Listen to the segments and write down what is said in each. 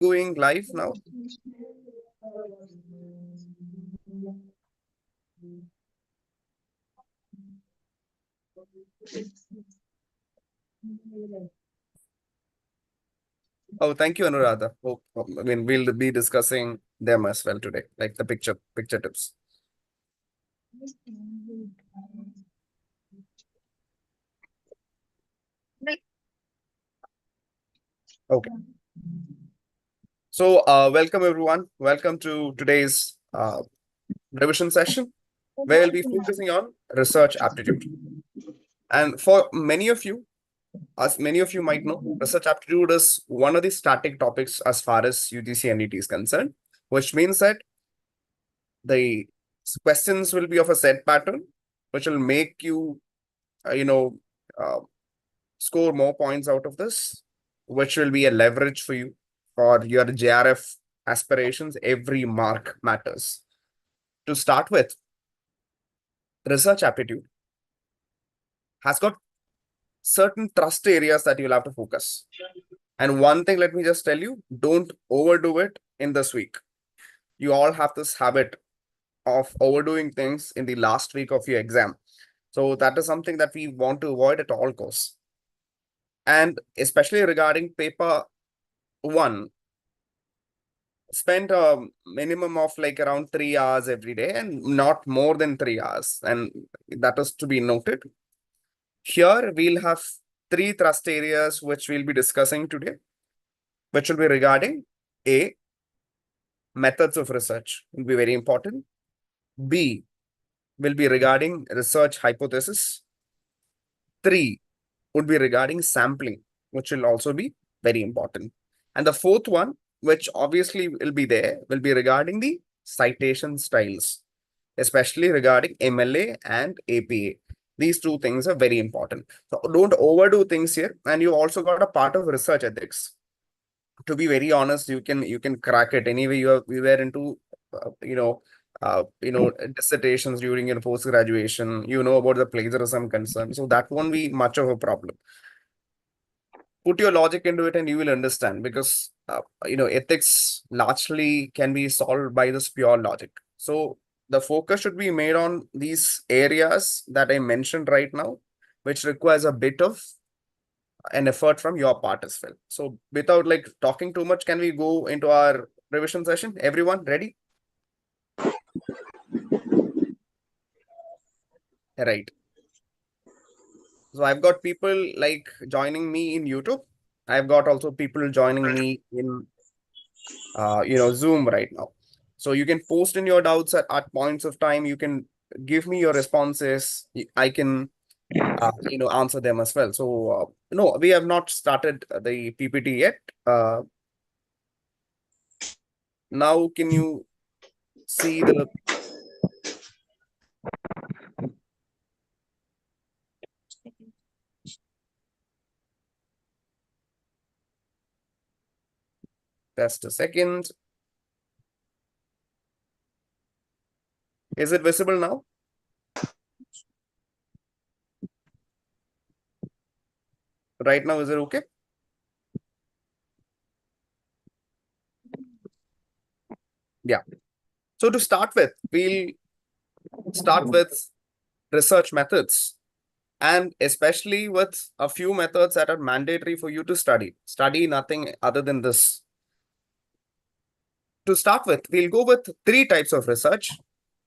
going live now? Oh, thank you, Anuradha. Oh, I mean, we'll be discussing them as well today, like the picture tips. Okay. So, welcome everyone. Welcome to today's revision session, where we'll be focusing on research aptitude. And for many of you, as many of you might know, research aptitude is one of the static topics as far as UGC NET is concerned, which means that the questions will be of a set pattern, which will make you, uh, score more points out of this, which will be a leverage for you for your JRF aspirations. Every mark matters. To start with, research aptitude has got certain trust areas that you'll have to focus. And one thing, let me just tell you, don't overdo it in this week. You all have this habit of overdoing things in the last week of your exam. So that is something that we want to avoid at all costs. And especially regarding paper 1, spend a minimum of like around 3 hours every day and not more than 3 hours. And that is to be noted. Here we'll have 3 thrust areas which we'll be discussing today, which will be regarding A, methods of research will be very important. B, will be regarding research hypothesis. 3 would be regarding sampling, which will also be very important. And the fourth one, which obviously will be there, will be regarding the citation styles, especially regarding MLA and APA. These 2 things are very important. So don't overdo things here. And you also got a part of research ethics. To be very honest, you can crack it anyway. We were into dissertations during your post graduation. You know about the plagiarism concern, so that won't be much of a problem. Put your logic into it and you will understand, because ethics largely can be solved by this pure logic. So the focus should be made on these areas that I mentioned right now, which requires a bit of an effort from your part as well. So without like talking too much, can we go into our revision session? Everyone ready? Right. So I've got people like joining me in YouTube. I've got also people joining me in Zoom right now. So you can post in your doubts at points of time. You can give me your responses. I can answer them as well. So no, we have not started the PPT yet. Now can you see the just a second? Is it visible now? Right now, is it okay? Yeah. So to start with, we'll start with research methods, and especially with a few methods that are mandatory for you to study. Study nothing other than this. To start with, we'll go with 3 types of research.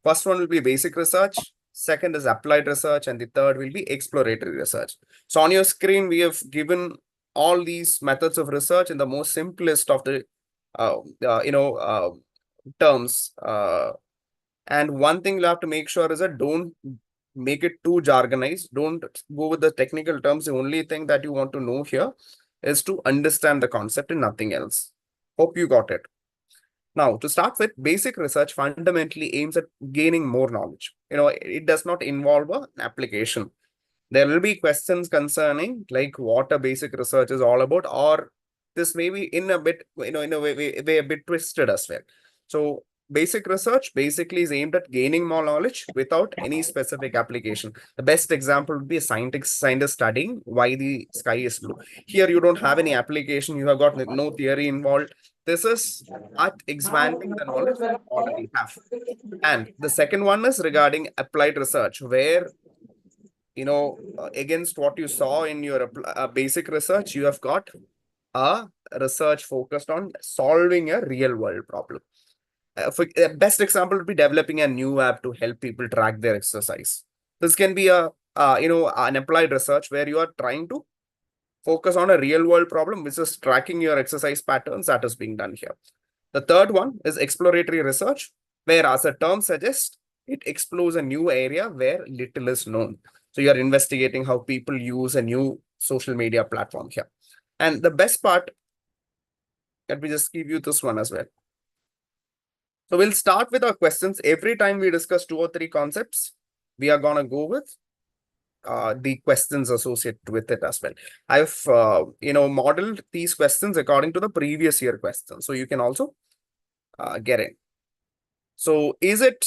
First one will be basic research. Second is applied research. And the third will be exploratory research. So on your screen, we have given all these methods of research in the most simplest of the terms. And one thing you have to make sure is that don't make it too jargonized. Don't go with the technical terms. The only thing that you want to know here is to understand the concept and nothing else. Hope you got it. Now, to start with, basic research fundamentally aims at gaining more knowledge. It does not involve an application. There will be questions concerning like what a basic research is all about, or this may be in a bit, in a way a bit twisted as well. So basic research basically is aimed at gaining more knowledge without any specific application. The best example would be a scientist studying why the sky is blue. Here, you don't have any application. You have got no theory involved. This is at expanding the knowledge we already have. And the second one is regarding applied research, where, against what you saw in your basic research, you have got a research focused on solving a real world problem. For best example would be developing a new app to help people track their exercise. This can be an applied research where you are trying to focus on a real world problem, which is tracking your exercise patterns that is being done here. The third one is exploratory research, where, as the term suggests, it explores a new area where little is known. So you are investigating how people use a new social media platform here. And the best part, let me just give you this one as well. So we'll start with our questions. Every time we discuss 2 or 3 concepts, we are going to go with the questions associated with it as well. I've modeled these questions according to the previous year questions, so you can also get it. So is it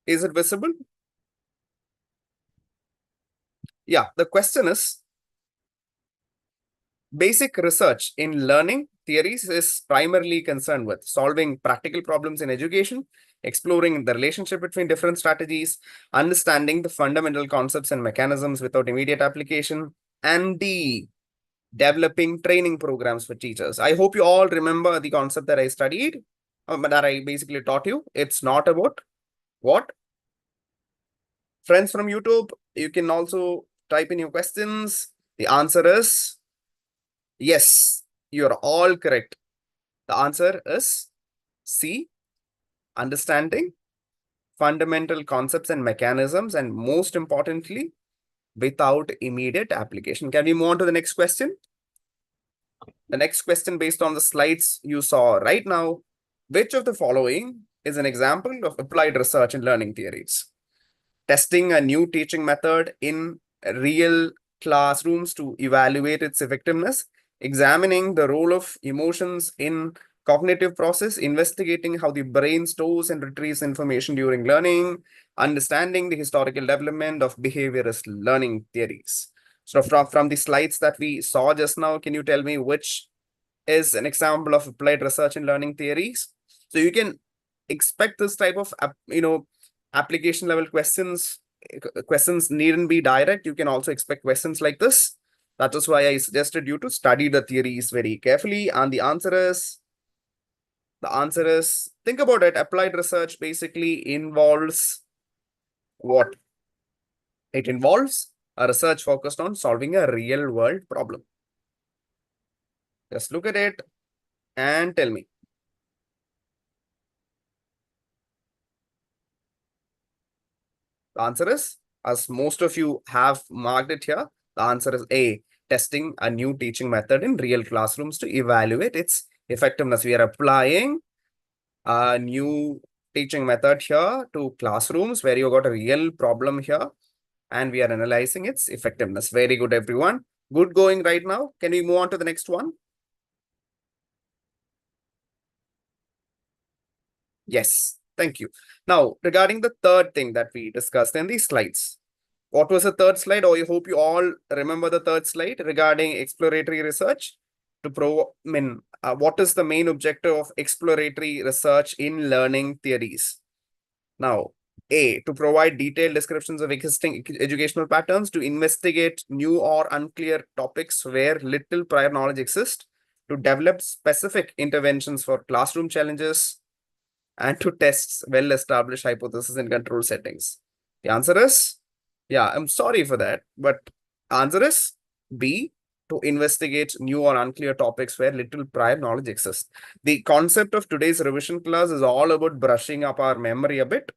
visible? Yeah, the question is, basic research in learning theories is primarily concerned with solving practical problems in education, exploring the relationship between different strategies, understanding the fundamental concepts and mechanisms without immediate application, and developing training programs for teachers. I hope you all remember the concept that I studied, that I basically taught you. It's not about what? Friends from YouTube, you can also type in your questions. The answer is yes, you're all correct. The answer is C, understanding fundamental concepts and mechanisms, and most importantly, without immediate application. Can we move on to the next question? The next question, based on the slides you saw right now, which of the following is an example of applied research in learning theories? Testing a new teaching method in real classrooms to evaluate its effectiveness, examining the role of emotions in cognitive process, investigating how the brain stores and retrieves information during learning, understanding the historical development of behaviorist learning theories. So from the slides that we saw just now, can you tell me which is an example of applied research in learning theories? So you can expect this type of, application level questions. Questions needn't be direct. You can also expect questions like this. That is why I suggested you to study the theories very carefully. And the answer is, think about it. Applied research basically involves what? It involves a research focused on solving a real world problem. Just look at it and tell me. The answer is, as most of you have marked it here, the answer is A, testing a new teaching method in real classrooms to evaluate its effectiveness. We are applying a new teaching method here to classrooms where you got a real problem here, and we are analyzing its effectiveness. Very good, everyone. Good going right now. Can we move on to the next one? Yes, thank you. Now, regarding the third thing that we discussed in these slides, what was the third slide? Oh, I hope you all remember the third slide regarding exploratory research. What is the main objective of exploratory research in learning theories? Now, A, to provide detailed descriptions of existing educational patterns, to investigate new or unclear topics where little prior knowledge exists, to develop specific interventions for classroom challenges, and to test well-established hypotheses in control settings. The answer is, yeah, I'm sorry for that, but answer is B, to investigate new or unclear topics where little prior knowledge exists. The concept of today's revision class is all about brushing up our memory a bit,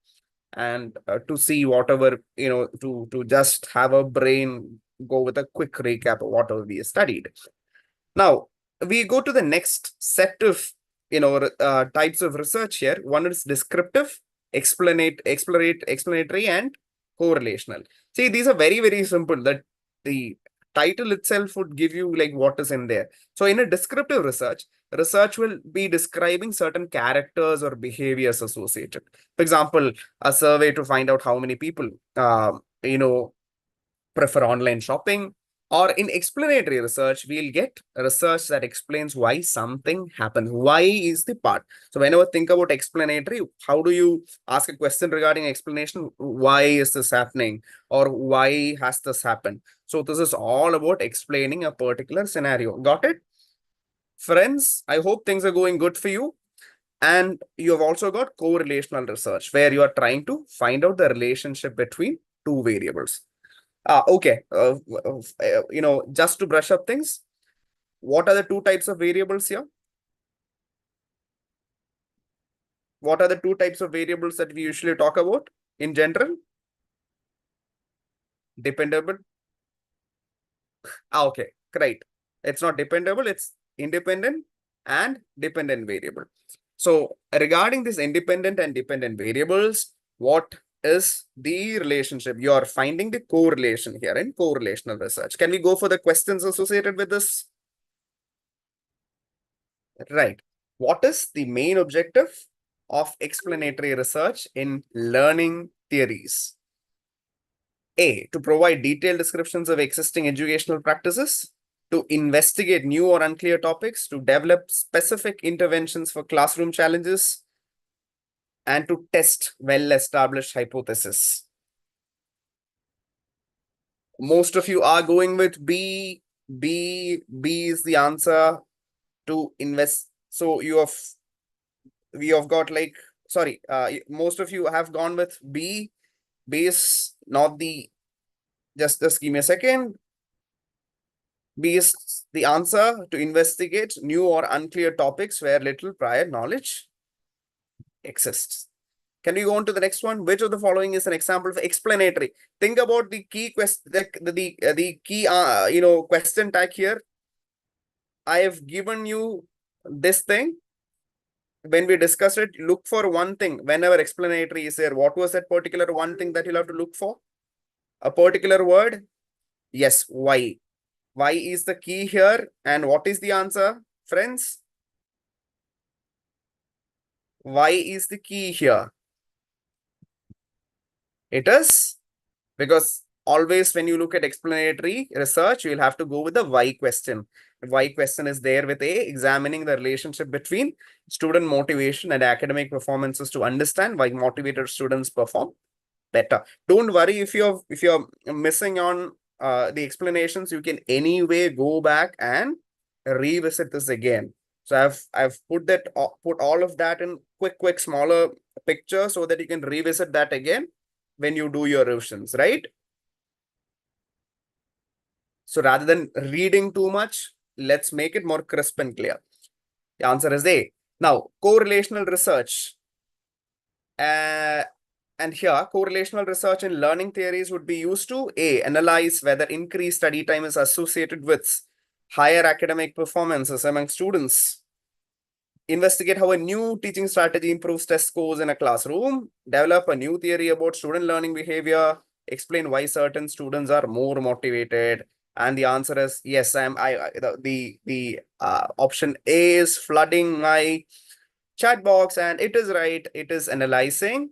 and to see whatever, to just have a brain go with a quick recap of whatever we studied. Now, we go to the next set of types of research here. One is descriptive, explanatory, and correlational. See, these are very, very simple. That the title itself would give you like what is in there. So in a descriptive research will be describing certain characters or behaviors associated. For example, a survey to find out how many people prefer online shopping, Or in explanatory research, we'll get research that explains why something happens. Why is the part. So whenever think about explanatory, how do you ask a question regarding explanation? Why is this happening? Or why has this happened? So this is all about explaining a particular scenario. Got it? Friends, I hope things are going good for you. And you have also got correlational research where you are trying to find out the relationship between two variables. Okay. Just to brush up things, what are the two types of variables here? What are the two types of variables that we usually talk about in general? Dependable. Okay, great. It's not dependable, it's independent and dependent variable. So regarding this independent and dependent variables, what is the relationship? You are finding the correlation here in correlational research. Can we go for the questions associated with this? Right. What is the main objective of explanatory research in learning theories? A, to provide detailed descriptions of existing educational practices, to investigate new or unclear topics, to develop specific interventions for classroom challenges, and to test well-established hypotheses. Most of you are going with B. B is the answer to invest. So we have got like, sorry, most of you have gone with B. B is not the, just give me a second. B is the answer to investigate new or unclear topics where little prior knowledge exists. Can we go on to the next one? Which of the following is an example of explanatory? Think about the key question, the key question tag here. I have given you this thing. When we discuss it, look for one thing. Whenever explanatory is there, what was that particular one thing that you'll have to look for? A particular word? Yes, why? Why is the key here? And what is the answer, friends? Why is the key here? It is because always when you look at explanatory research, you'll have to go with the why question. Why question is there with A, examining the relationship between student motivation and academic performances to understand why motivated students perform better. Don't worry if you're missing on the explanations, you can anyway go back and revisit this again. So I've put all of that in quick smaller picture so that you can revisit that again when you do your revisions, right? So rather than reading too much, let's make it more crisp and clear. The answer is A. Now, correlational research. And here, correlational research in learning theories would be used to A, analyze whether increased study time is associated with higher academic performances among students, investigate how a new teaching strategy improves test scores in a classroom, develop a new theory about student learning behavior, explain why certain students are more motivated. And the answer is yes. The option A is flooding my chat box, and it is right. It is analyzing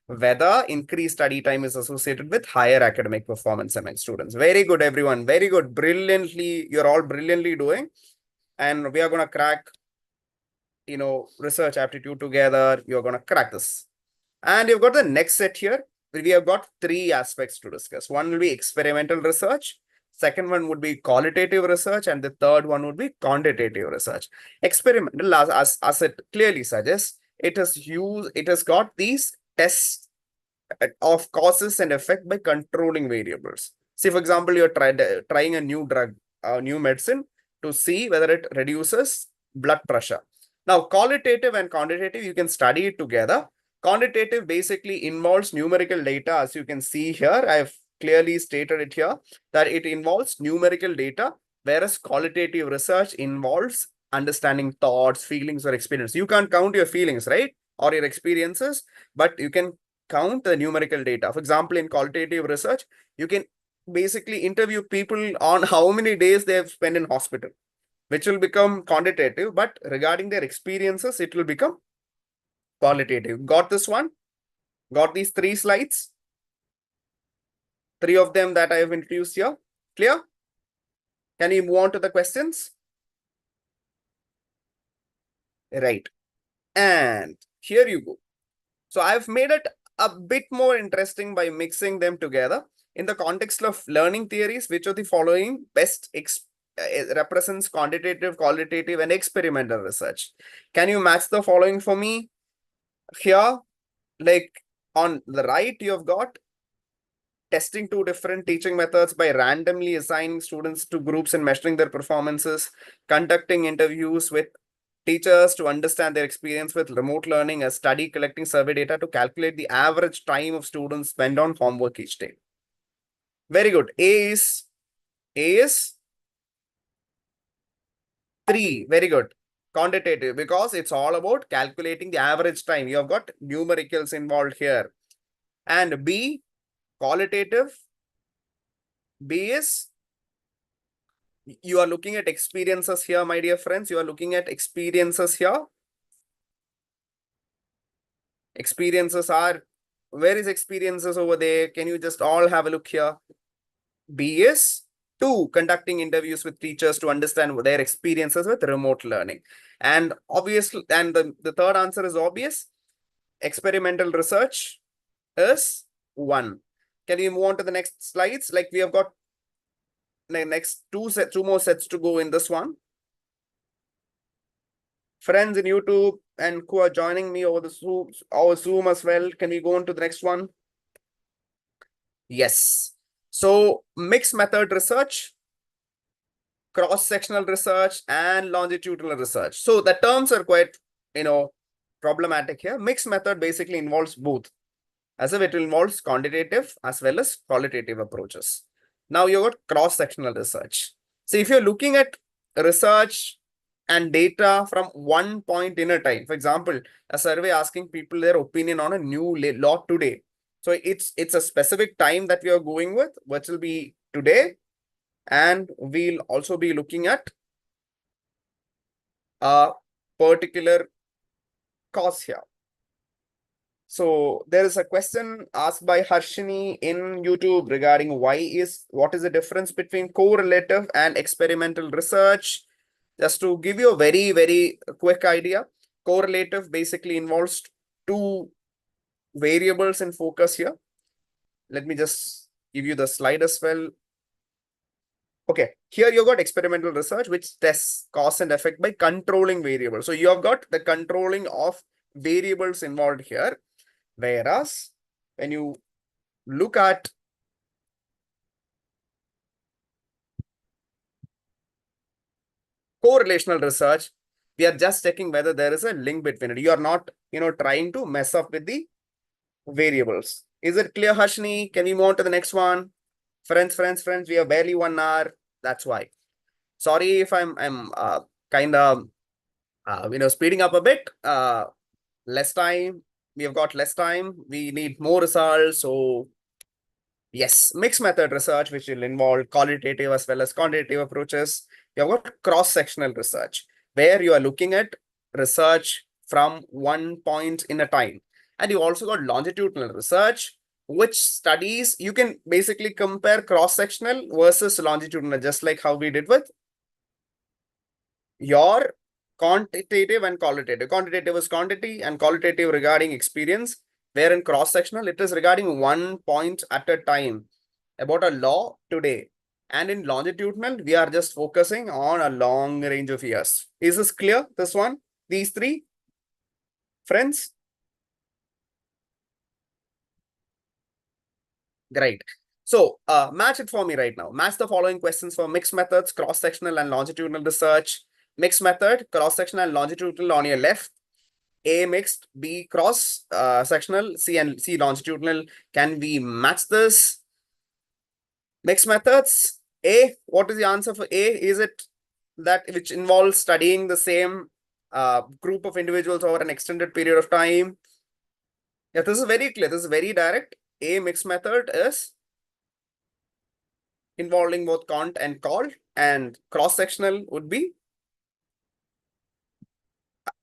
whether increased study time is associated with higher academic performance among students. Very good, everyone. Very good. Brilliantly, you're all brilliantly doing. And we are going to crack, research aptitude together. You're going to crack this. And you've got the next set here. We have got three aspects to discuss. One will be experimental research. Second one would be qualitative research. And the third one would be quantitative research. Experimental, as it clearly suggests, it has got these tests of causes and effect by controlling variables. See, for example, you're trying a new drug, a new medicine to see whether it reduces blood pressure. Now, qualitative and quantitative, you can study it together. Quantitative basically involves numerical data. As you can see here, I've clearly stated it here that it involves numerical data, whereas qualitative research involves understanding thoughts, feelings, or experience. You can't count your feelings, right? Or your experiences, but you can count the numerical data. For example, in qualitative research, you can basically interview people on how many days they have spent in hospital, which will become quantitative, but regarding their experiences, it will become qualitative. Got this one? Got these three slides? Three of them that I have introduced here. Clear? Can you move on to the questions? Right. And here you go. So I've made it a bit more interesting by mixing them together. In the context of learning theories, which of the following best represents quantitative, qualitative, and experimental research? Can you match the following for me? Here, like on the right, you have got testing two different teaching methods by randomly assigning students to groups and measuring their performances, conducting interviews with teachers to understand their experience with remote learning, a study collecting survey data to calculate the average time of students spent on homework each day. Very good. A is 3. Very good. Quantitative, because it's all about calculating the average time. You have got numericals involved here. And B, qualitative. B is, you are looking at experiences here, my dear friends. You are looking at experiences here. Experiences are, where is experiences over there? Can you just all have a look here? B is 2, conducting interviews with teachers to understand their experiences with remote learning. And obviously, and the third answer is obvious. Experimental research is 1. Can we move on to the next slides? Like we have got the next two more sets to go in this one. Friends in YouTube and who are joining me over the Zoom as well. Can we go on to the next one? Yes. So mixed method research, cross-sectional research, and longitudinal research. So the terms are quite, problematic here. Mixed method basically involves both, as if it involves quantitative as well as qualitative approaches. Now you got cross-sectional research. So if you're looking at research and data from one point in a time, for example, a survey asking people their opinion on a new law today. So it's a specific time that we are going with, which will be today. And we'll also be looking at a particular cause here. So there is a question asked by Harshini in YouTube regarding what is the difference between correlative and experimental research. Just to give you a very, very quick idea, correlative basically involves two variables in focus here. Let me just give you the slide as well. Okay, here you've got experimental research, which tests cause and effect by controlling variables. So you have got the controlling of variables involved here. Whereas when you look at correlational research, we are just checking whether there is a link between it. You are not, trying to mess up with the variables. Is it clear, Harshini? Can we move on to the next one? Friends, we have barely 1 hour. That's why. Sorry if I'm kind of, speeding up a bit. Less time. We have got less time. We need more results. So yes, mixed method research, which will involve qualitative as well as quantitative approaches. You have got cross-sectional research, where you are looking at research from one point in a time. And you also got longitudinal research, which studies, you can basically compare cross-sectional versus longitudinal, just like how we did with your quantitative and qualitative. Quantitative is quantity and qualitative regarding experience, where in cross-sectional, it is regarding one point at a time about a law today. And in longitudinal, we are just focusing on a long range of years. Is this clear? This one? These three? Friends? Great. So match it for me right now. Match the following questions for mixed methods, cross-sectional and longitudinal research. Mixed method, cross-sectional and longitudinal on your left. A mixed, B cross-sectional, C longitudinal. Can we match this? Mixed methods. A, what is the answer for A? Is it that which involves studying the same group of individuals over an extended period of time? Yeah, this is very clear. This is very direct. A mixed method is involving both quant and qual, and cross-sectional would be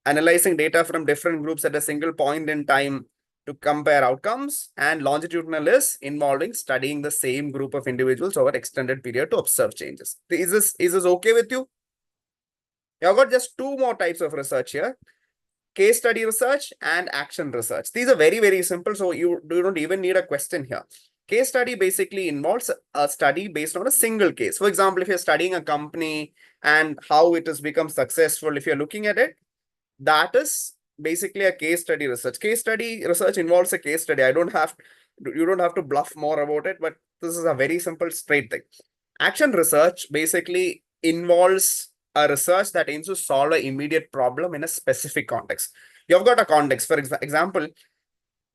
analyzing data from different groups at a single point in time to compare outcomes, and longitudinal is involving studying the same group of individuals over extended period to observe changes. Is this okay with you? You've got just two more types of research here: case study research and action research. These are very, very simple, so you don't even need a question here. Case study basically involves a study based on a single case. For example, if you're studying a company and how it has become successful, if you're looking at it, that is basically a case study research. Case study research involves a case study. You don't have to bluff more about it, but this is a very simple, straight thing. Action research basically involves a research that aims to solve an immediate problem in a specific context. You've got a context. For example,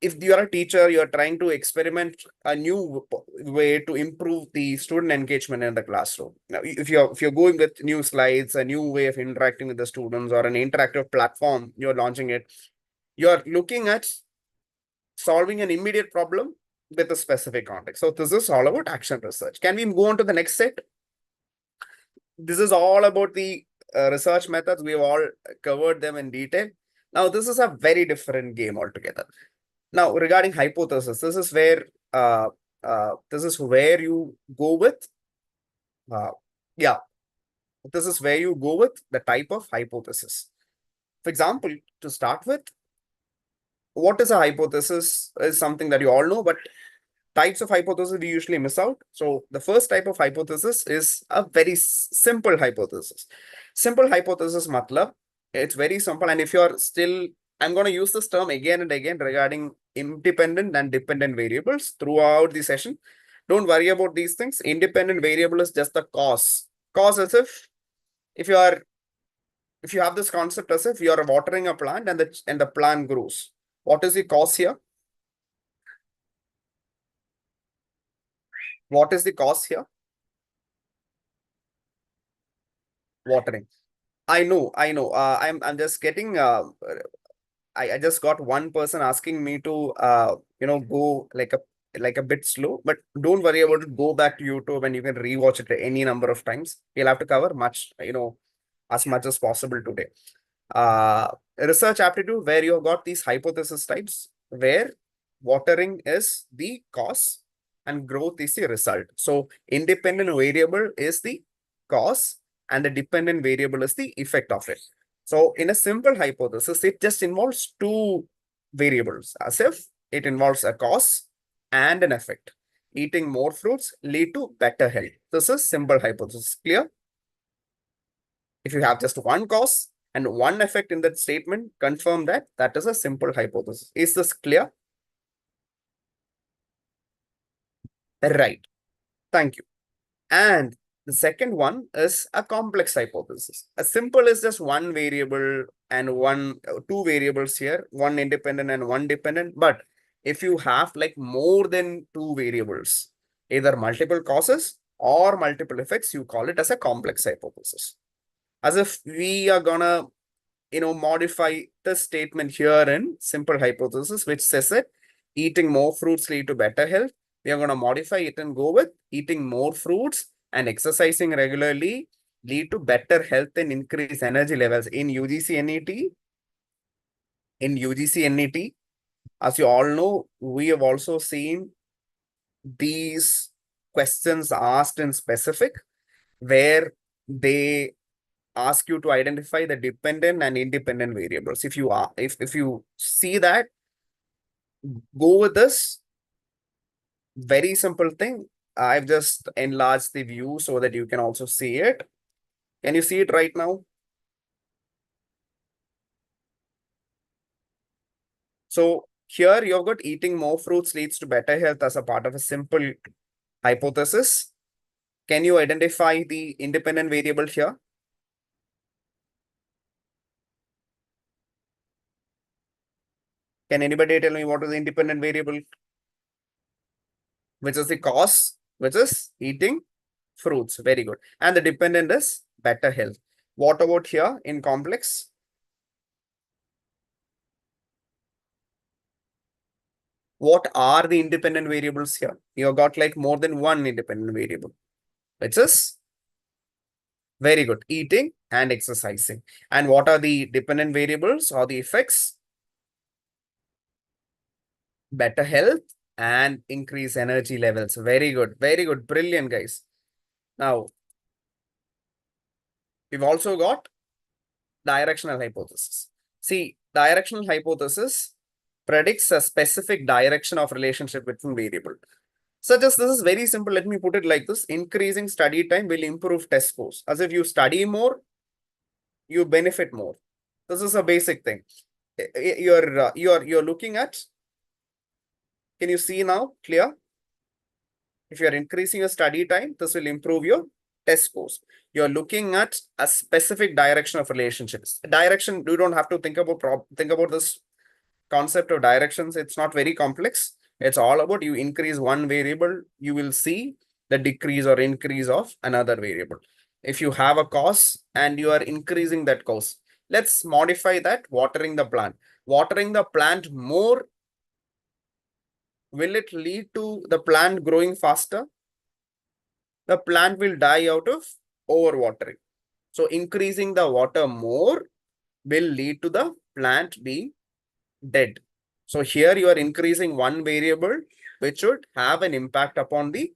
if you're a teacher, you're trying to experiment a new way to improve the student engagement in the classroom. Now, if you're going with new slides, a new way of interacting with the students, or an interactive platform, you're launching it, you're looking at solving an immediate problem with a specific context. So this is all about action research. Can we go on to the next set? This is all about the research methods. We've all covered them in detail. Now, this is a very different game altogether. Now, regarding hypothesis, this is where you go with this is where you go with the type of hypothesis. For example, to start with, what is a hypothesis is something that you all know, but types of hypothesis we usually miss out. So the first type of hypothesis is a very simple hypothesis. Simple hypothesis matlab, it's very simple. And if you're still, I'm going to use this term again and again regarding independent and dependent variables throughout the session. Don't worry about these things. Independent variable is just the cause. Cause as if you have this concept as if you are watering a plant and the plant grows. What is the cause here? What is the cause here? Watering. I know. I'm just getting I just got one person asking me to go like a bit slow, but don't worry about it. Go back to YouTube and you can rewatch it any number of times. You'll have to cover as much as possible today. Research aptitude, where you have got these hypothesis types, where watering is the cause and growth is the result. So independent variable is the cause and the dependent variable is the effect of it. So in a simple hypothesis, it just involves two variables, as if it involves a cause and an effect. Eating more fruits lead to better health. This is simple hypothesis. Clear? If you have just one cause and one effect in that statement, confirm that that is a simple hypothesis. Is this clear? Right. Thank you. And the second one is a complex hypothesis. A simple is just one variable and two variables here, one independent and one dependent. But if you have like more than two variables, either multiple causes or multiple effects, you call it as a complex hypothesis. As if we are gonna, modify the statement here in simple hypothesis, which says that eating more fruits lead to better health. We are going to modify it and go with eating more fruits and exercising regularly lead to better health and increase energy levels. In UGC NET, as you all know, we have also seen these questions asked in specific, where they ask you to identify the dependent and independent variables. If you see that, go with this very simple thing. I've just enlarged the view so that you can also see it. Can you see it right now? So here you've got eating more fruits leads to better health as a part of a simple hypothesis. Can you identify the independent variable here? Can anybody tell me what is the independent variable? Which is the cause, which is eating fruits. Very good. And the dependent is better health. What about here in complex? What are the independent variables here? You got like more than one independent variable, which is very good, eating and exercising. And what are the dependent variables or the effects? better health, and increase energy levels. Very good. Very good. Brilliant, guys. Now, we've also got directional hypothesis. See, directional hypothesis predicts a specific direction of relationship between variable. Such as this is very simple. Let me put it like this. Increasing study time will improve test scores. As if you study more, you benefit more. This is a basic thing. You're looking at, can you see now clear? If you're increasing your study time, this will improve your test scores. You're looking at a specific direction of relationships. Direction, you don't have to think about this concept of directions. It's not very complex. It's all about you increase one variable, you will see the decrease or increase of another variable. If you have a cause and you are increasing that cause, let's modify that. Watering the plant. Watering the plant more, will it lead to the plant growing faster? The plant will die out of overwatering. So increasing the water more will lead to the plant being dead. So here you are increasing one variable which should have an impact upon the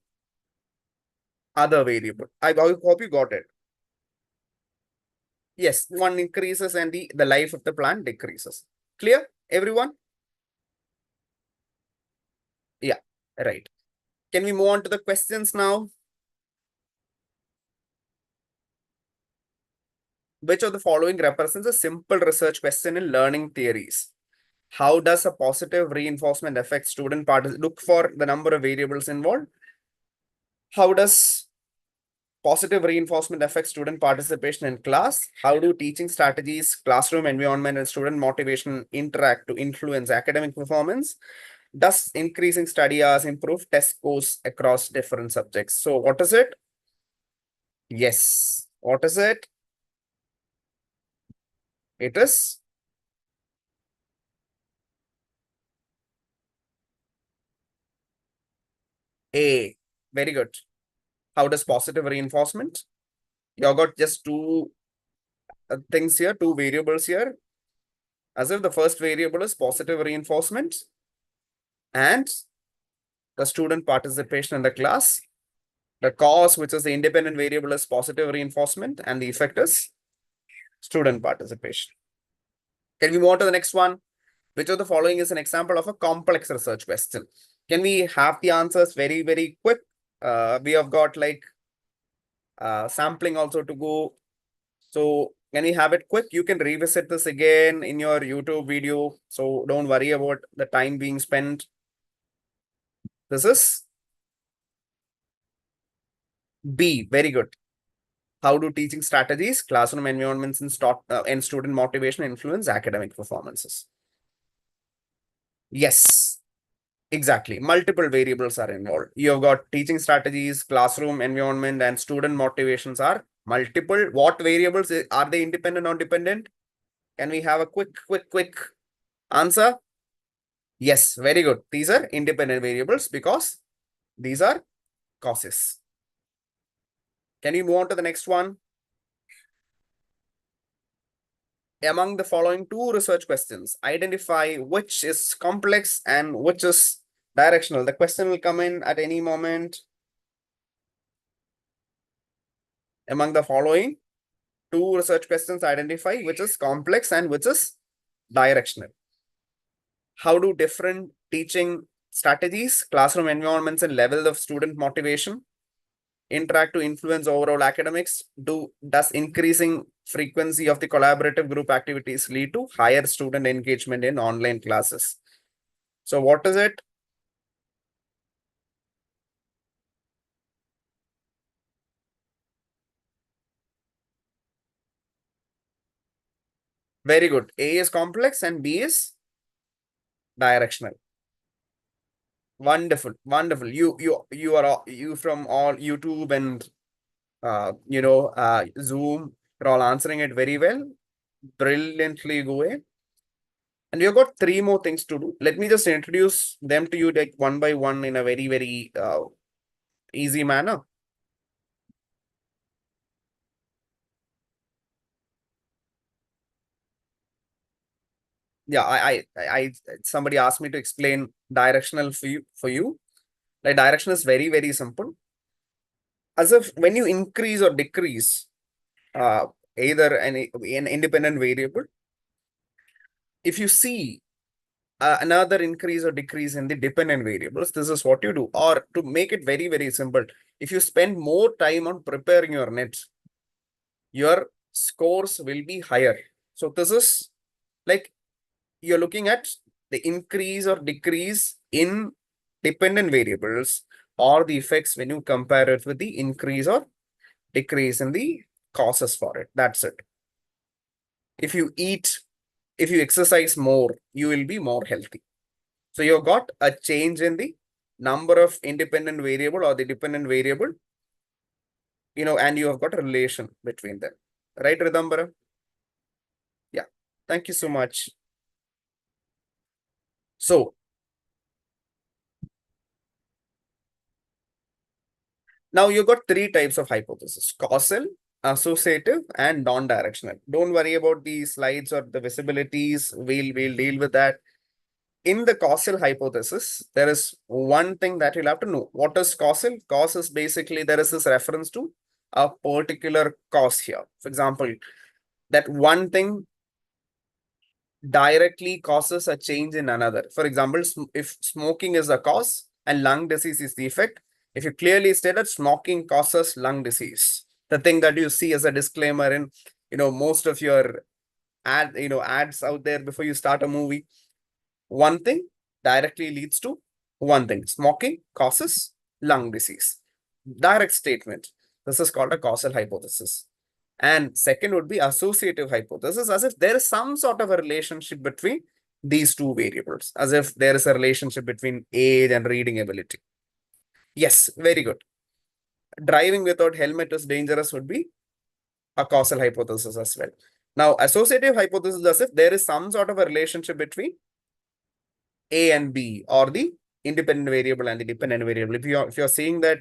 other variable. I hope you got it. Yes, one increases and the life of the plant decreases. Clear, everyone? Yeah, right. Can we move on to the questions now? Which of the following represents a simple research question in learning theories? How does a positive reinforcement affect student participation? Look for the number of variables involved. How does positive reinforcement affect student participation in class? How do teaching strategies, classroom environment, and student motivation interact to influence academic performance? Does increasing study hours improve test scores across different subjects? So what is it? Yes. What is it? It is A. Very good. How does positive reinforcement? You got just two things here, two variables here. As if the first variable is positive reinforcement and the student participation in the class. The cause, which is the independent variable, is positive reinforcement, and the effect is student participation. Can we move on to the next one? Which of the following is an example of a complex research question? Can we have the answers very, very quick? We have got like sampling also to go. So can we have it quick? You can revisit this again in your YouTube video. So don't worry about the time being spent. This is B. Very good. How do teaching strategies, classroom environments, and student motivation influence academic performances? Yes, exactly. Multiple variables are involved. You've got teaching strategies, classroom environment, and student motivations are multiple. What variables are they independent or dependent? Can we have a quick answer? Yes, very good. These are independent variables because these are causes. Can you move on to the next one? Among the following two research questions, identify which is complex and which is directional. The question will come in at any moment. Among the following two research questions, identify which is complex and which is directional. How do different teaching strategies, classroom environments, and level of student motivation interact to influence overall academics? Does increasing frequency of the collaborative group activities lead to higher student engagement in online classes? So what is it? Very good. A is complex and B is directional. Wonderful, wonderful. You from all YouTube and Zoom. You're all answering it very well. Brilliantly going. And we've got three more things to do. Let me just introduce them to you like one by one in a very, very easy manner. yeah, somebody asked me to explain directional for you. Like direction is very, very simple. As if when you increase or decrease uh, either an independent variable, if you see another increase or decrease in the dependent variables, this is what you do. Or to make it very, very simple, if you spend more time on preparing your nets, your scores will be higher. So this is like you're looking at the increase or decrease in dependent variables or the effects when you compare it with the increase or decrease in the causes for it. That's it. If you eat, if you exercise more, you will be more healthy. So you've got a change in the number of independent variable or the dependent variable, and you have got a relation between them. Right, Ridambara? Yeah. Thank you so much. So now you've got three types of hypothesis: causal, associative, and non-directional. Don't worry about the slides or the visibilities. We'll deal with that. In the causal hypothesis, there is one thing that you'll have to know. What is causal? Cause is basically there is this reference to a particular cause here. For example, that one thing directly causes a change in another. For example, if smoking is the cause and lung disease is the effect, if you clearly state that smoking causes lung disease, the thing that you see as a disclaimer in most of your ads out there before you start a movie, one thing directly leads to one thing. Smoking causes lung disease. Direct statement. This is called a causal hypothesis. And second would be associative hypothesis, as if there is some sort of a relationship between these two variables, as if there is a relationship between age and reading ability. Yes, very good. Driving without helmet is dangerous would be a causal hypothesis as well. Now, associative hypothesis, as if there is some sort of a relationship between A and B, or the independent variable and the dependent variable. If you're saying that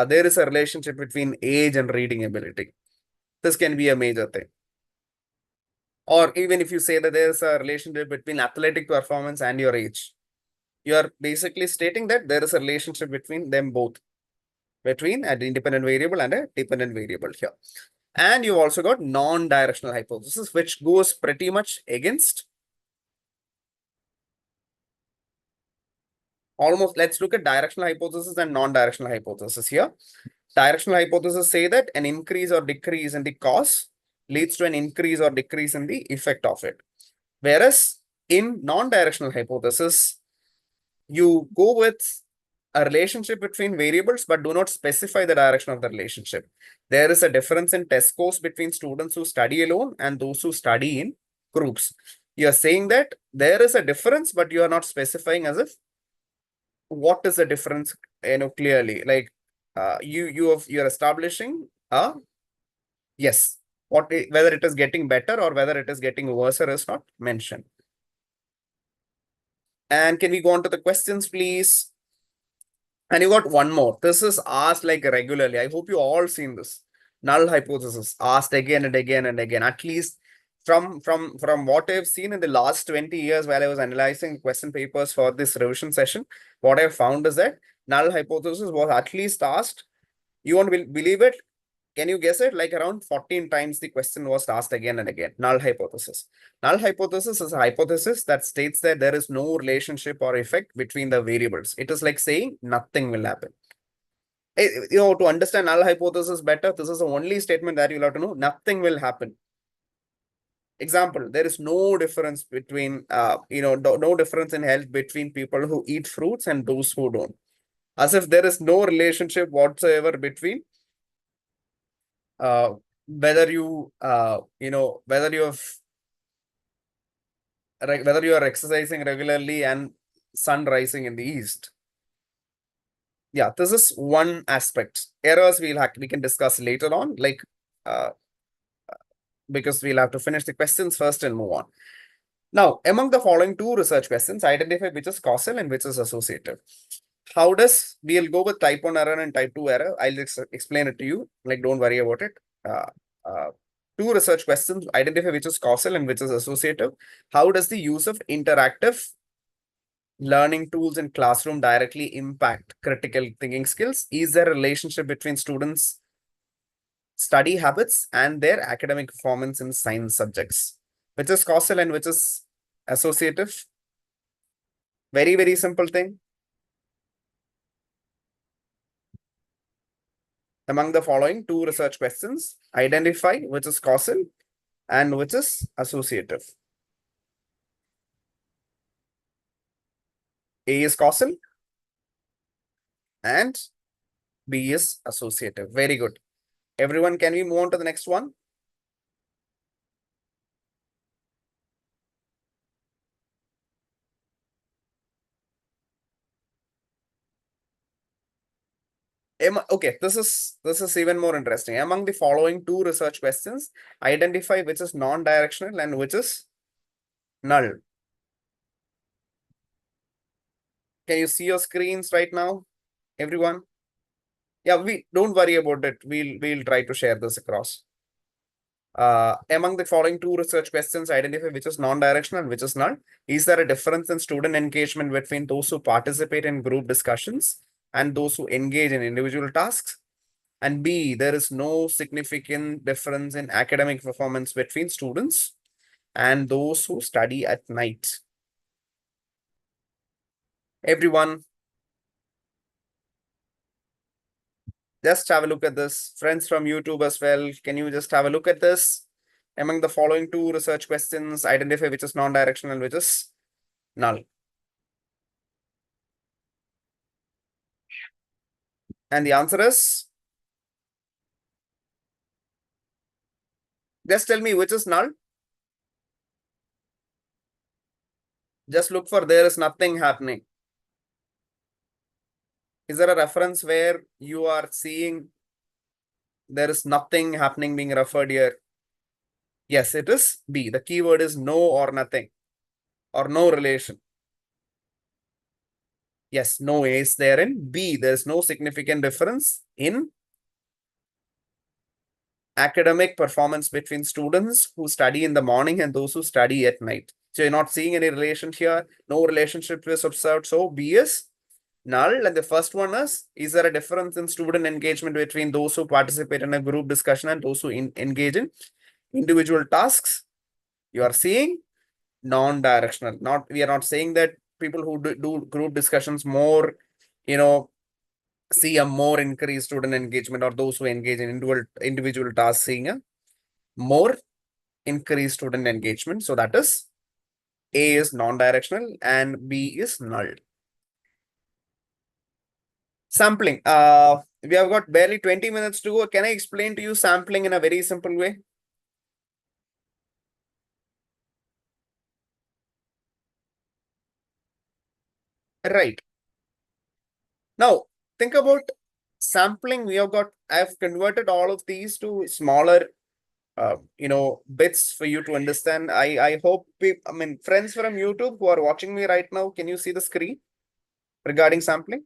there is a relationship between age and reading ability, this can be a major thing. Or even if you say that there is a relationship between athletic performance and your age, you are basically stating that there is a relationship between them both, between an independent variable and a dependent variable here. And you've also got non-directional hypothesis, which goes pretty much against almost. Let's look at directional hypothesis and non-directional hypothesis here. Directional hypothesis say that an increase or decrease in the cause leads to an increase or decrease in the effect of it. Whereas in non-directional hypothesis, you go with a relationship between variables, but do not specify the direction of the relationship. There is a difference in test scores between students who study alone and those who study in groups. You are saying that there is a difference, but you are not specifying as if what is the difference, clearly. Like you're establishing yes, whether it is getting better or whether it is getting worse is not mentioned. And can we go on to the questions, please? And you got one more. This is asked like regularly. I hope you all seen this. Null hypothesis asked again and again and again. At least from what I've seen in the last 20 years while I was analyzing question papers for this revision session, what I've found is that null hypothesis was at least asked. You won't believe it. Can you guess it? Like around 14 times the question was asked again and again. Null hypothesis. Null hypothesis is a hypothesis that states that there is no relationship or effect between the variables. It is like saying nothing will happen. To understand null hypothesis better, this is the only statement that you'll have to know. Nothing will happen. Example, there is no difference between, no difference in health between people who eat fruits and those who don't. As if there is no relationship whatsoever between whether you whether you are exercising regularly and sun rising in the east. Yeah, this is one aspect. Errors we can discuss later on, like because we'll have to finish the questions first and move on. Now, among the following two research questions, identify which is causal and which is associative. We'll go with type 1 error and type 2 error. I'll just explain it to you. Like, don't worry about it. Uh, two research questions, identify which is causal and which is associative. How does the use of interactive learning tools in classroom directly impact critical thinking skills? Is there a relationship between students' study habits and their academic performance in science subjects? Which is causal and which is associative? Very, very simple thing. Among the following two research questions, identify which is causal and which is associative. A is causal and B is associative. Very good. Everyone, can we move on to the next one? Okay, this is even more interesting. Among the following two research questions, identify which is non-directional and which is null. Can you see your screens right now, everyone? Yeah, we don't worry about it. We'll try to share this across. Among the following two research questions, identify which is non-directional and which is null. Is there a difference in student engagement between those who participate in group discussions and those who engage in individual tasks? And B, there is no significant difference in academic performance between students and those who study at night. Everyone, just have a look at this. Friends from YouTube as well, can you just have a look at this? Among the following two research questions, identify which is non-directional, which is null. And the answer is, just tell me which is null. Just look for there is nothing happening. Is there a reference where you are seeing there is nothing happening being referred here? Yes, it is B. The keyword is no or nothing or no relation. Yes, no A is there in B. There is no significant difference in academic performance between students who study in the morning and those who study at night. So you're not seeing any relation here. No relationship is observed. So B is null. And the first one is there a difference in student engagement between those who participate in a group discussion and those who engage in individual tasks? You are seeing non-directional. We are not saying that people who do group discussions more, see a more increased student engagement, or those who engage in individual tasks seeing a more increased student engagement. So that is A is non-directional and B is null. Sampling. We have got barely 20 minutes to go. Can I explain to you sampling in a very simple way? Right. Now, think about sampling. I've converted all of these to smaller bits for you to understand. I hope friends from YouTube who are watching me right now, can you see the screen regarding sampling?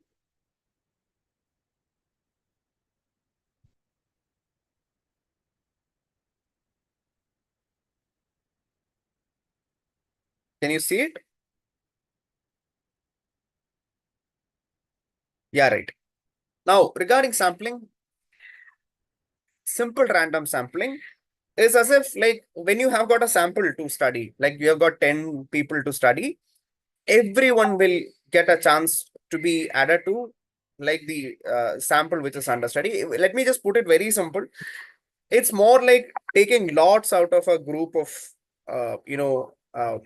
Can you see it? Yeah, right. Now, regarding sampling, simple random sampling is as if like when you have got a sample to study, like you have got 10 people to study, everyone will get a chance to be added to like the sample which is under study. Let me just put it very simple. It's more like taking lots out of a group of uh, you know uh,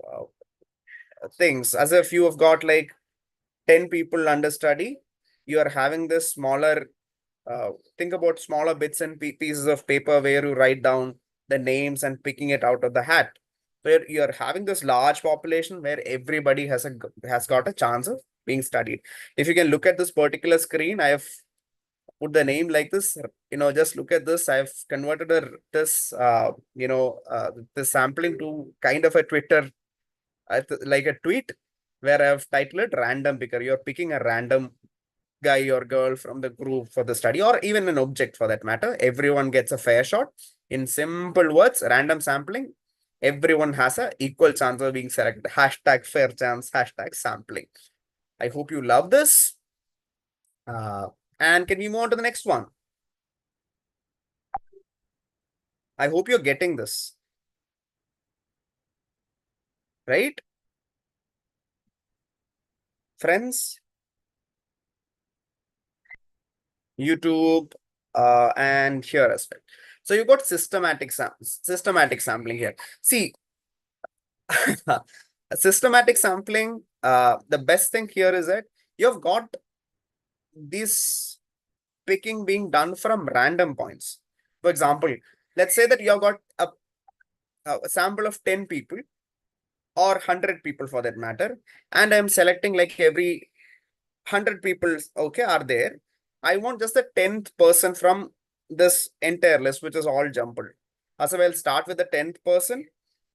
uh, things. As if you have got like 10 people under study, you are having this smaller think about smaller bits and pieces of paper where you write down the names and picking it out of the hat, where you're having this large population where everybody has got a chance of being studied. If you can look at this particular screen, I have put the name like this. Just look at this. I've converted this sampling to kind of a Twitter, like a tweet, where I've titled it random picker. You're picking a random guy or girl from the group for the study, or even an object for that matter. Everyone gets a fair shot. In simple words, random sampling, everyone has an equal chance of being selected. Hashtag fair chance, hashtag sampling. I hope you love this. And can we move on to the next one? I hope you're getting this. Right? Friends, YouTube, and here as well. So you got systematic sampling here. See, systematic sampling, the best thing here is that you've got this picking being done from random points. For example, let's say that you've got a sample of 10 people or 100 people for that matter, and I'm selecting like every 100 people, okay, are there. I want just the 10th person from this entire list, which is all jumbled. So I'll start with the 10th person.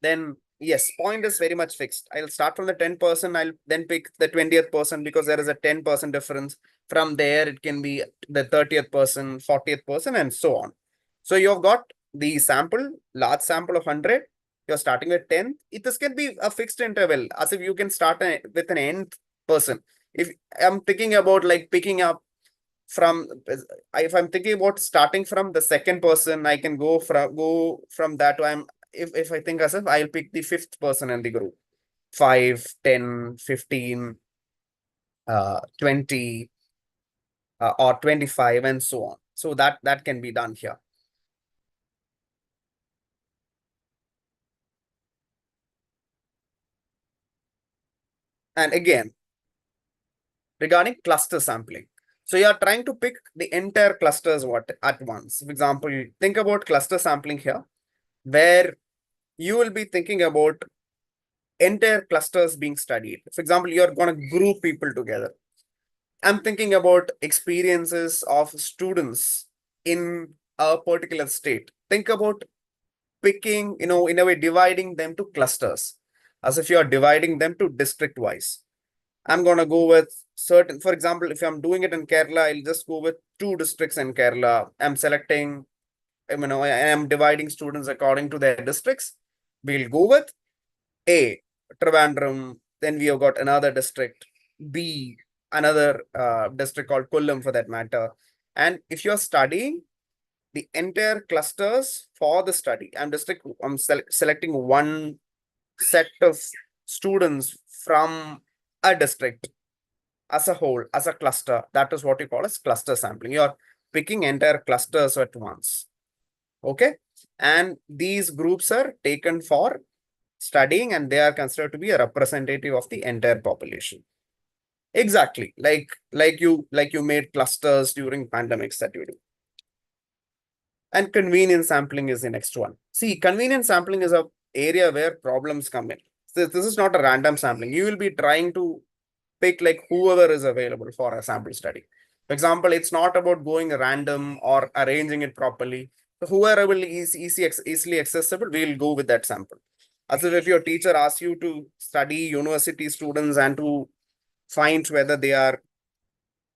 Then, yes, point is very much fixed. I'll start from the 10th person. I'll then pick the 20th person because there is a 10% difference. From there, it can be the 30th person, 40th person, and so on. So you've got the sample, large sample of 100. You're starting with 10. This can be a fixed interval, as if you can start with an nth person. If I'm thinking about like picking up from, if I'm thinking about starting from the second person, I can go from that to if I think as if I'll pick the 5th person in the group. 5, 10, 15, 20, or 25, and so on. So that can be done here. And again, regarding cluster sampling. So you are trying to pick the entire clusters at once. For example, think about cluster sampling here, where you will be thinking about entire clusters being studied. For example, you're going to group people together. I'm thinking about experiences of students in a particular state. Think about picking, in a way, dividing them to clusters, as if you're dividing them to district wise. I'm going to go with certain, for example, if I'm doing it in Kerala, I'll just go with 2 districts in Kerala. I'm selecting, I'm dividing students according to their districts. We'll go with A, Trivandrum. Then we have got another district, B, another district called Kollam for that matter. And if you're studying the entire clusters for the study, I'm selecting one set of students from a district as a whole, as a cluster. That is what you call as cluster sampling. You're picking entire clusters at once. Okay. And these groups are taken for studying, and they are considered to be a representative of the entire population. Exactly. Like you made clusters during pandemics that you do. And convenience sampling is the next one. See, convenience sampling is a area where problems come in. So this is not a random sampling. You will be trying to pick like whoever is available for a sample study. For example, it's not about going random or arranging it properly. So whoever is easily accessible, we'll go with that sample. As if your teacher asks you to study university students and to find whether they are,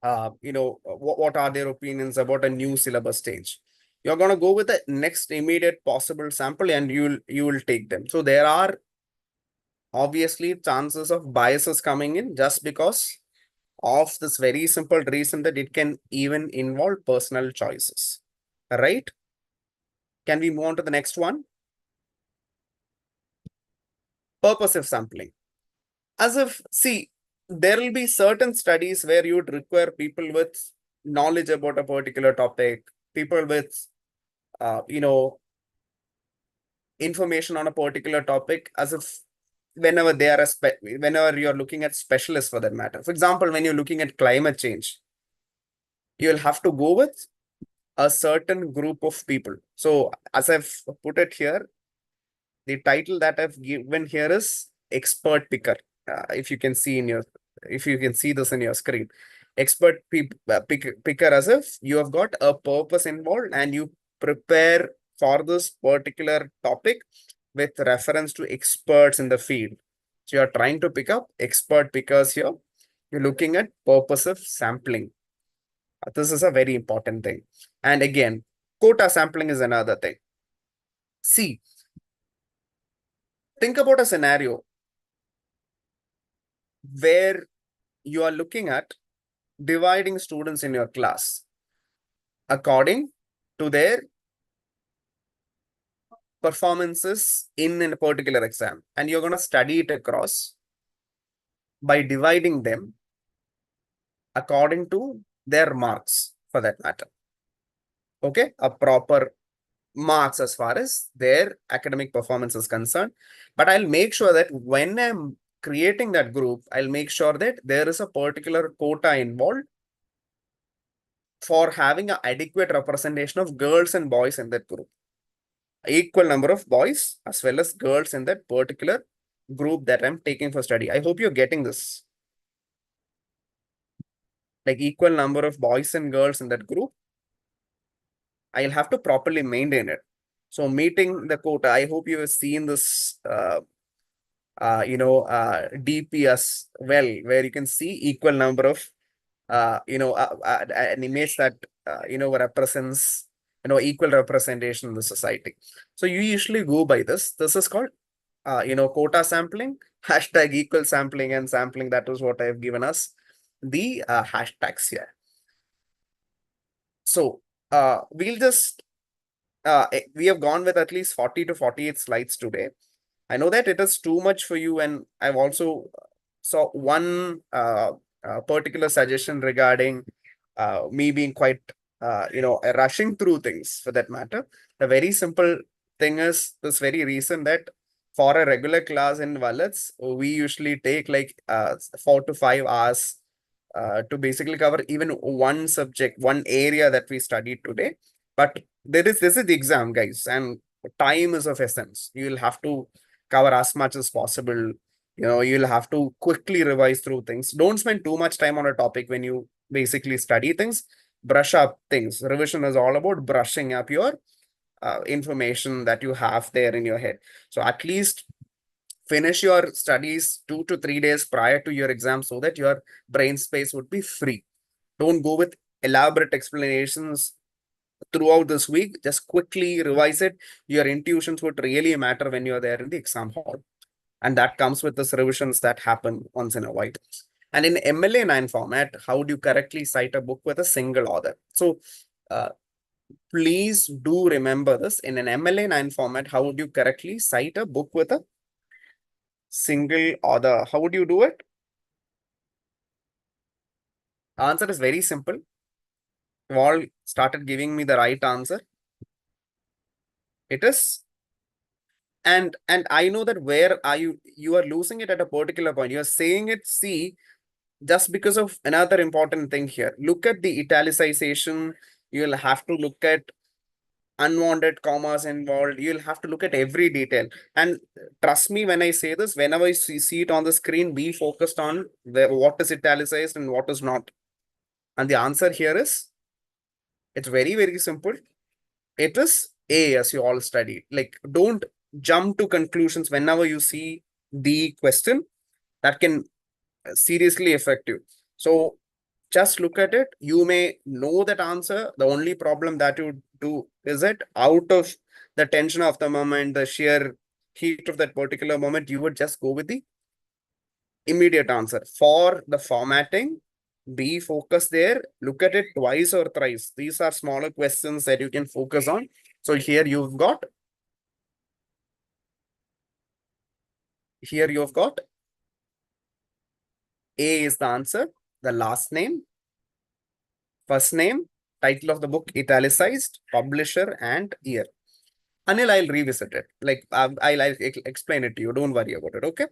what are their opinions about a new syllabus change. You're going to go with the next immediate possible sample, and you will take them. So there are obviously chances of biases coming in just because of this very simple reason that it can even involve personal choices, right? Can we move on to the next one? Purposive sampling. As if, see, there will be certain studies where you would require people with knowledge about a particular topic, people with, information on a particular topic, as if whenever they are whenever you're looking at specialists for that matter. For example, when you're looking at climate change, you'll have to go with a certain group of people. So as I've put it here, the title that I've given here is expert picker. If you can see this in your screen, expert picker, as if you have got a purpose involved and you prepare for this particular topic with reference to experts in the field. So you're trying to pick up expert pickers here. You're looking at purposive sampling. This is a very important thing. And again, quota sampling is another thing. See, think about a scenario where you are looking at dividing students in your class according to their performances in a particular exam, and you're going to study it across by dividing them according to their marks, for that matter. Okay, a proper marks as far as their academic performance is concerned. But I'll make sure that when I'm creating that group, I'll make sure that there is a particular quota involved for having an adequate representation of girls and boys in that group. Equal number of boys as well as girls in that particular group that I'm taking for study. I hope you're getting this. Like equal number of boys and girls in that group. I'll have to properly maintain it. So meeting the quota, I hope you have seen this DPS well, where you can see equal number of an image that represents equal representation in the society. So you usually go by this. This is called quota sampling, hashtag equal sampling and sampling. That is what I have given us the hashtags here. So we'll just we have gone with at least 40 to 48 slides today. I know that it is too much for you, and I've also saw one particular suggestion regarding me being quite rushing through things, for that matter. The very simple thing is this very reason that for a regular class in Valets, we usually take like 4 to 5 hours to basically cover even one subject, one area that we studied today. But this is the exam, guys, and time is of essence. You will have to cover as much as possible. You'll have to quickly revise through things. Don't spend too much time on a topic when you basically study things. Brush up things. Revision is all about brushing up your information that you have there in your head. So at least finish your studies 2 to 3 days prior to your exam so that your brain space would be free. Don't go with elaborate explanations throughout this week. Just quickly revise it. Your intuitions would really matter when you're there in the exam hall. And that comes with these revisions that happen once in a while. And in MLA9 format, how do you correctly cite a book with a single author? So please do remember this. In an MLA9 format, how would you correctly cite a book with a single author? How would you do it? Answer is very simple. You all started giving me the right answer. It is, and I know that where are you are losing it at a particular point. You're saying it C just because of another important thing here. Look at the italicization. You'll have to look at unwanted commas involved. You'll have to look at every detail. And trust me when I say this, whenever you see it on the screen, be focused on what is italicized and what is not. And the answer here is, it's very, very simple. It is A, as you all studied. Like, don't jump to conclusions whenever you see the question. That can seriously affect you. So just look at it. You may know that answer. The only problem that you do is that out of the tension of the moment, the sheer heat of that particular moment, you would just go with the immediate answer. For the formatting, be focused there. Look at it twice or thrice. These are smaller questions that you can focus on. So here you've got A is the answer, the last name, first name, title of the book italicized, publisher, and year. Anil, I'll revisit it. Like I'll explain it to you. Don't worry about it. Okay.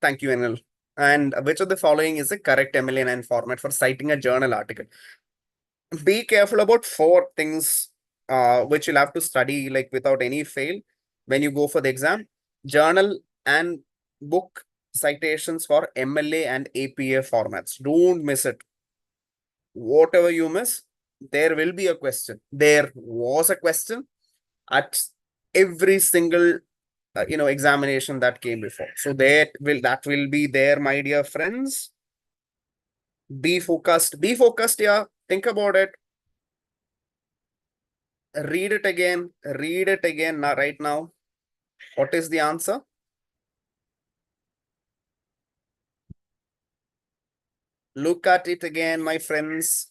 Thank you, Anil. And which of the following is the correct MLA9 format for citing a journal article? Be careful about 4 things which you'll have to study like without any fail when you go for the exam. Journal and book citations for MLA and APA formats. Don't miss it. Whatever you miss, there will be a question. There was a question at every single examination that came before. So that will be there, my dear friends. Be focused. Be focused, yeah. Think about it. Read it again. Read it again right now. What is the answer? Look at it again, my friends.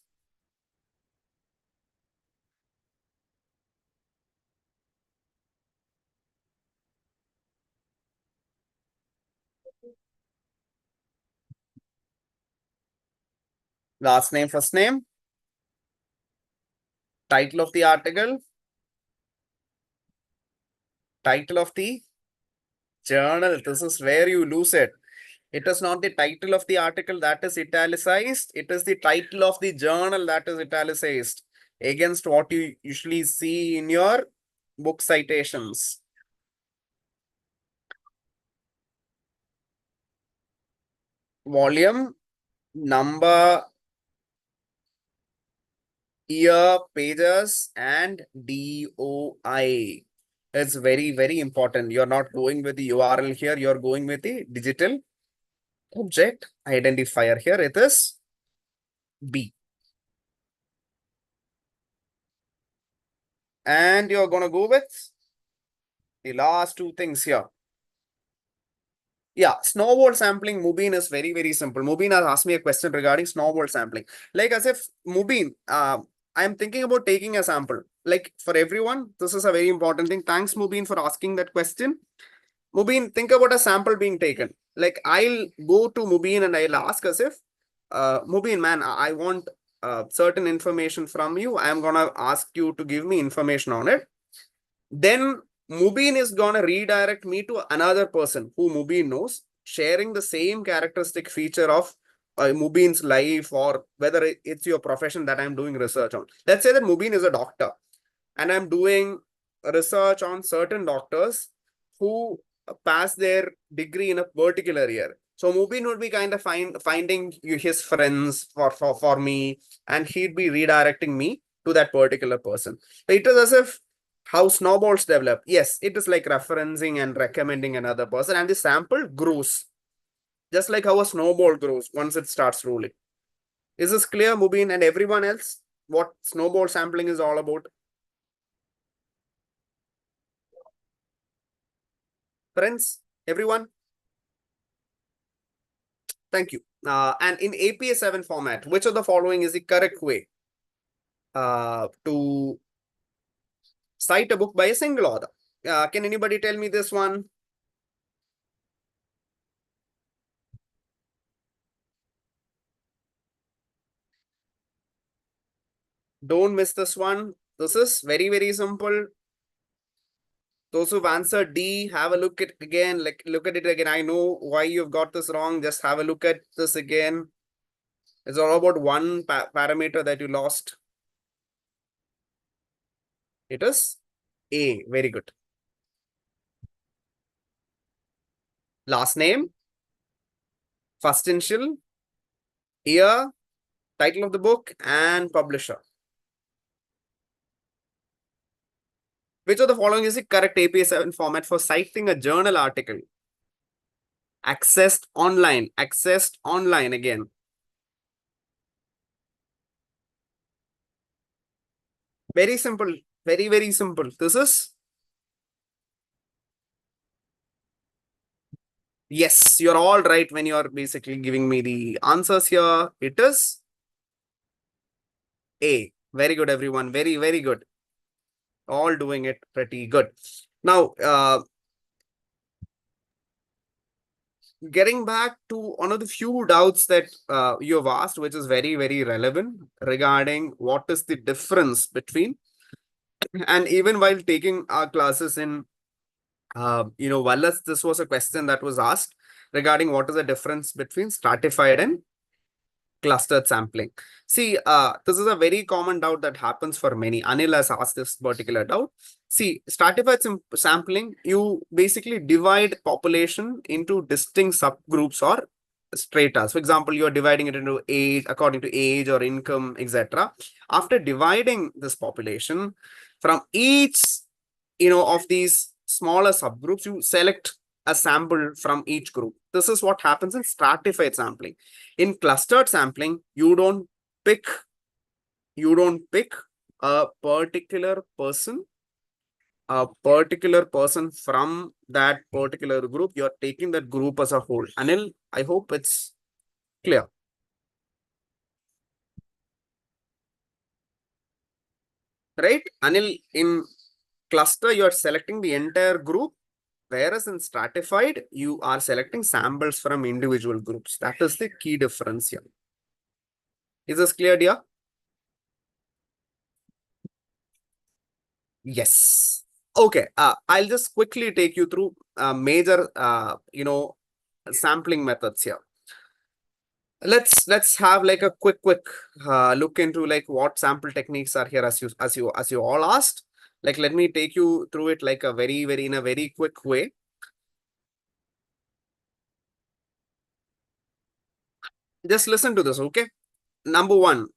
Last name, first name, title of the article, title of the journal. This is where you lose it. It is not the title of the article that is italicized. It is the title of the journal that is italicized against what you usually see in your book citations. Volume, number, year, pages, and DOI. It's very, very important. You're not going with the URL here. You're going with the digital object identifier here. It is B. And you're going to go with the last two things here. Yeah, snowball sampling, Mubin, is very, very simple. Mubin has asked me a question regarding snowball sampling. Like as if, Mubin, I'm thinking about taking a sample. Like for everyone, this is a very important thing. Thanks, Mubin, for asking that question. Mubin, think about a sample being taken. Like I'll go to Mubin and I'll ask as if, Mubin, man, I want certain information from you. I'm going to ask you to give me information on it. Then Mubin is gonna redirect me to another person who Mubin knows, sharing the same characteristic feature of Mubin's life, or whether it's your profession that I'm doing research on. Let's say that Mubin is a doctor and I'm doing research on certain doctors who pass their degree in a particular year. So Mubin would be kind of finding his friends for me, and he'd be redirecting me to that particular person. It is as if how snowballs develop. Yes, it is like referencing and recommending another person, and the sample grows. Just like how a snowball grows once it starts rolling. Is this clear, Mubin and everyone else? What snowball sampling is all about? Friends, everyone? Thank you. And in APA 7 format, which of the following is the correct way to cite a book by a single author? Can anybody tell me this one? Don't miss this one. This is very, very simple. Those who've answered D, have a look at again. Like look at it again. I know why you've got this wrong. Just have a look at this again. It's all about one parameter that you lost. It is A. Very good. Last name, first initial, year, title of the book, and publisher. Which of the following is the correct APA 7 format for citing a journal article? Accessed online again. Very simple, very, very simple. This is, yes, you're all right when you're basically giving me the answers here. It is A. Very good, everyone. Very, very good. All doing it pretty good. Now, getting back to one of the few doubts that you have asked, which is very, very relevant regarding what is the difference between, and even while taking our classes in, Wallace, this was a question that was asked regarding what is the difference between stratified and clustered sampling. See, this is a very common doubt that happens for many. Anil has asked this particular doubt. See, stratified sampling, you basically divide population into distinct subgroups or strata. For example, you're dividing it into age, according to age or income, etc. After dividing this population from each, of these smaller subgroups, you select a sample from each group. This is what happens in stratified sampling. In clustered sampling, you don't pick a particular person from that particular group. You're taking that group as a whole. Anil, I hope it's clear. Right? Anil, in cluster, you're selecting the entire group, whereas in stratified, you are selecting samples from individual groups. That is the key difference here. Is this clear, dear? Yes. Okay. I'll just quickly take you through major, sampling methods here. Let's have like a quick look into like what sample techniques are here as you all asked. Like, let me take you through it like a in a very quick way. Just listen to this, okay? Number one,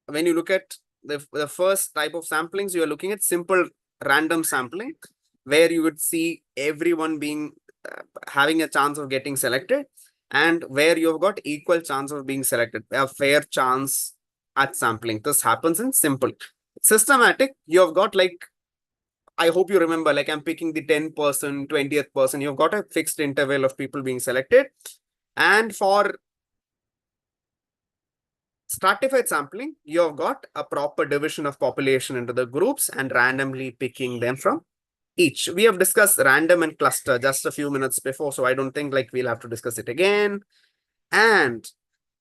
when you look at the first type of samplings, you are looking at simple random sampling, where you would see everyone being having a chance of getting selected, and where you've got equal chance of being selected, a fair chance at sampling. This happens in simple. Systematic, you've got like, I hope you remember, like I'm picking the 10%, 20th person, you've got a fixed interval of people being selected. And for stratified sampling, you have got a proper division of population into the groups and randomly picking them from each. We have discussed random and cluster just a few minutes before, so I don't think like we'll have to discuss it again. And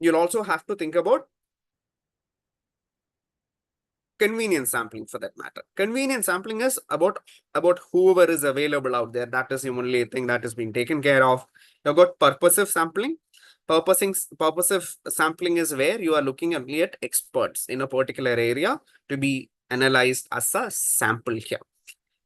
you'll also have to think about convenience sampling for that matter. Convenience sampling is about whoever is available out there. That is the only thing that is being taken care of. You've got purposive sampling. Purposive sampling is where you are looking only at experts in a particular area to be analyzed as a sample here.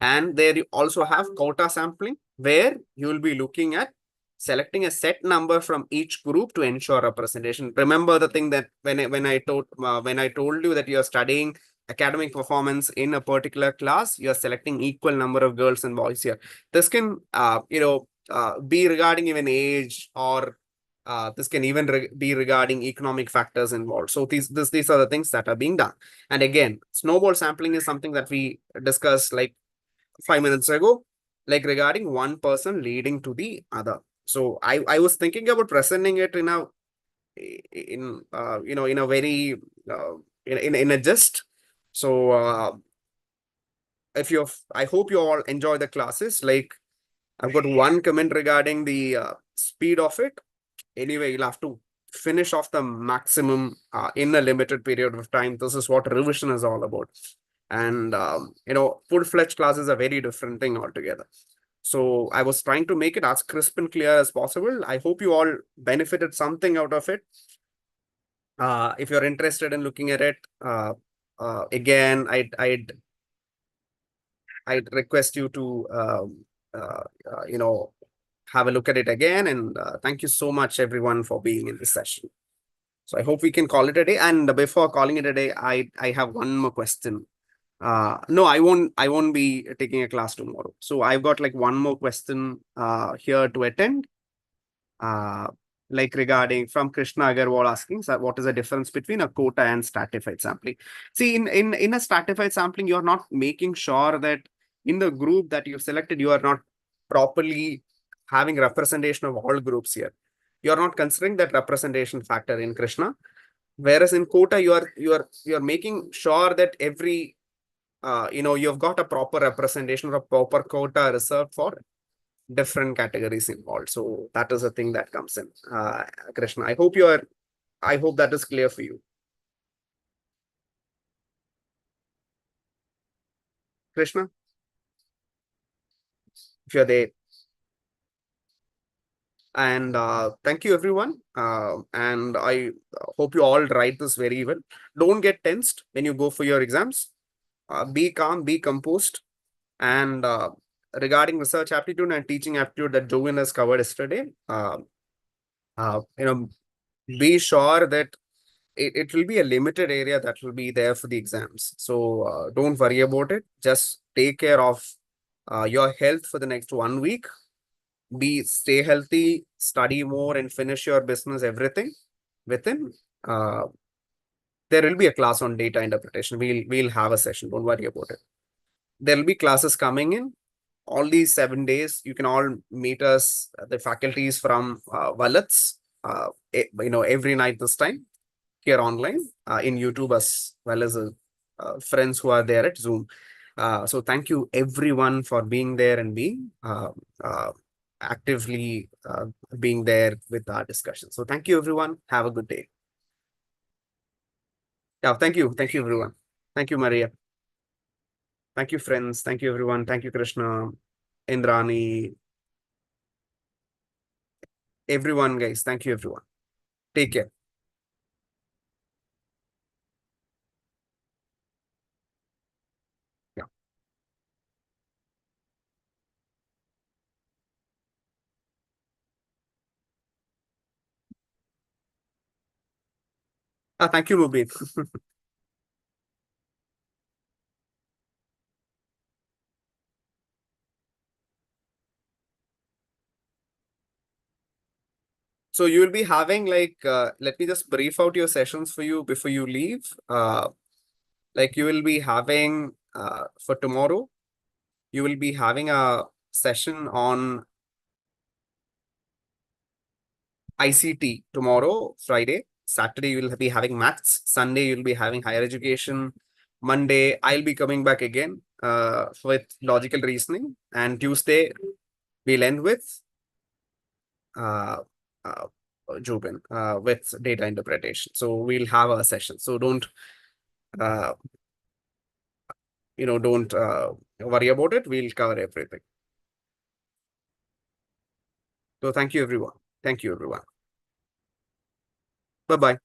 And there you also have quota sampling, where you will be looking at selecting a set number from each group to ensure representation. Remember the thing that when I told you that you are studying academic performance in a particular class, you are selecting equal number of girls and boys here. This can be regarding even age, or this can even be regarding economic factors involved. So these are the things that are being done. And again, snowball sampling is something that we discussed like 5 minutes ago, like regarding one person leading to the other. So I was thinking about presenting it in a very in a gist. So if you I hope you all enjoy the classes. Like, I've got one comment regarding the speed of it. Anyway, you'll have to finish off the maximum in a limited period of time. This is what revision is all about. And full-fledged classes are very different thing altogether. So I was trying to make it as crisp and clear as possible. I hope you all benefited something out of it. If you're interested in looking at it, again, I'd request you to have a look at it again. And thank you so much, everyone, for being in this session. So I hope we can call it a day. And before calling it a day, I have one more question. No, I won't be taking a class tomorrow. So I've got like one more question here to attend. Like regarding from Krishna Agarwal asking, so what is the difference between a quota and stratified sampling? See, in a stratified sampling, you're not making sure that in the group that you've selected, you are not properly having representation of all groups here. You're not considering that representation factor in Krishna. Whereas in quota, you're making sure that every you've got a proper representation or a proper quota reserved for different categories involved. So that is a thing that comes in. Krishna, I hope that is clear for you. Krishna, if you're there. And thank you, everyone. And I hope you all write this very well. Don't get tensed when you go for your exams. Be calm, be composed. And regarding research aptitude and teaching aptitude that Jovan has covered yesterday, be sure that it will be a limited area that will be there for the exams. So don't worry about it. Just take care of your health for the next 1 week. stay healthy, study more, and finish your business, everything within. There will be a class on data interpretation. We'll have a session. Don't worry about it. There will be classes coming in all these 7 days. You can all meet us, the faculties from Wallets, every night this time here online in YouTube, as well as friends who are there at Zoom. So thank you everyone for being there and being actively being there with our discussion. So thank you everyone. Have a good day. Yeah, thank you. Thank you everyone. Thank you, Maria. Thank you, friends. Thank you, everyone. Thank you, Krishna, Indrani, everyone, guys. Thank you, everyone. Take care. Yeah. Thank you, Mubin. So you will be having let me just brief out your sessions for you before you leave. Like you will be having for tomorrow, you will be having a session on ICT tomorrow, Friday. Saturday, you will be having maths. Sunday, you'll be having higher education. Monday, I'll be coming back again with logical reasoning. And Tuesday, we'll end with uh, uh, Jubin with data interpretation. So we'll have a session. So uh, don't worry about it. We'll cover everything. So thank you, everyone. Thank you, everyone. Bye-bye.